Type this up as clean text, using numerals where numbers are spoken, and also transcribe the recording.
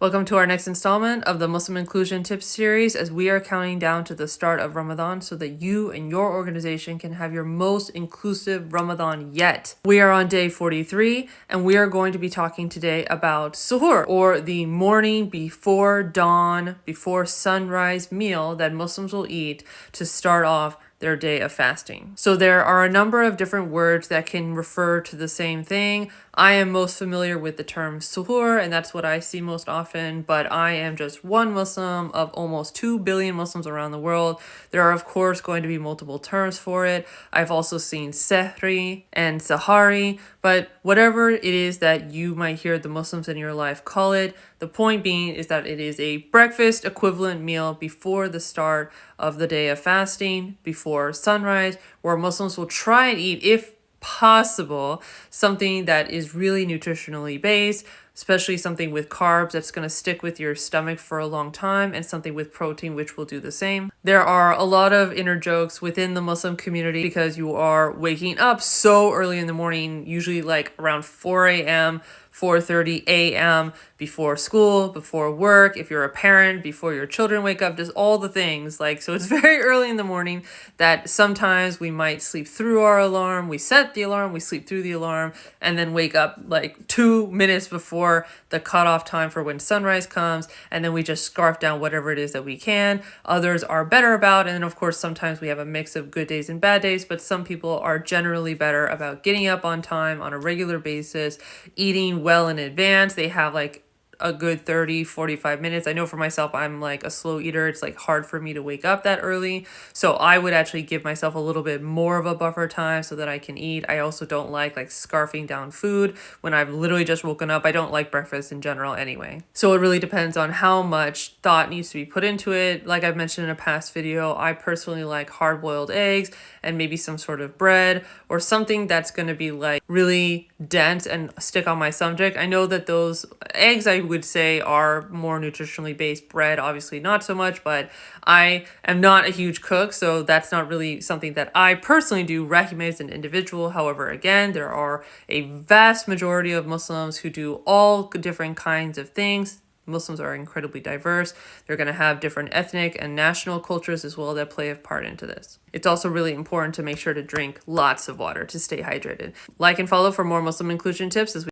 Welcome to our next installment of the Muslim Inclusion Tips series as we are counting down to the start of Ramadan so that you and your organization can have your most inclusive Ramadan yet. We are on day 43 and we are going to be talking today about Suhoor, or the morning before dawn, before sunrise meal that Muslims will eat to start off their day of fasting. So there are a number of different words that can refer to the same thing. I am most familiar with the term suhoor, and that's what I see most often, but I am just one Muslim of almost 2 billion Muslims around the world. There are, of course, going to be multiple terms for it. I've also seen sehri and sahari, but whatever it is that you might hear the Muslims in your life call it, the point being is that it is a breakfast equivalent meal before the start of the day of fasting, before sunrise, where Muslims will try and eat, if possible, something that is really nutritionally based, especially something with carbs that's going to stick with your stomach for a long time, and something with protein which will do the same. There are a lot of inner jokes within the Muslim community because you are waking up so early in the morning, usually like around 4 a.m., 4:30 a.m., before school, before work, if you're a parent, before your children wake up, just all the things. So it's very early in the morning that sometimes we might sleep through our alarm. We set the alarm, we sleep through the alarm, and then wake up like 2 minutes before the cutoff time for when sunrise comes, and then we just scarf down whatever it is that we can. Others are better about, and then of course sometimes we have a mix of good days and bad days, but some people are generally better about getting up on time on a regular basis, eating well in advance. They have like a good 30-45 minutes. I know for myself, I'm like a slow eater. It's like hard for me to wake up that early. So I would actually give myself a little bit more of a buffer time so that I can eat. I also don't like scarfing down food when I've literally just woken up. I don't like breakfast in general anyway. So it really depends on how much thought needs to be put into it. Like I've mentioned in a past video, I personally like hard-boiled eggs and maybe some sort of bread or something that's going to be like really dense and stick on my stomach. I know that those eggs, I would say, are more nutritionally based. Bread, obviously not so much, but I am not a huge cook, so that's not really something that I personally do. Rahimeh is an individual. However, again, there are a vast majority of Muslims who do all different kinds of things. Muslims are incredibly diverse. They're going to have different ethnic and national cultures as well that play a part into this. It's also really important to make sure to drink lots of water to stay hydrated. Like and follow for more Muslim inclusion tips as we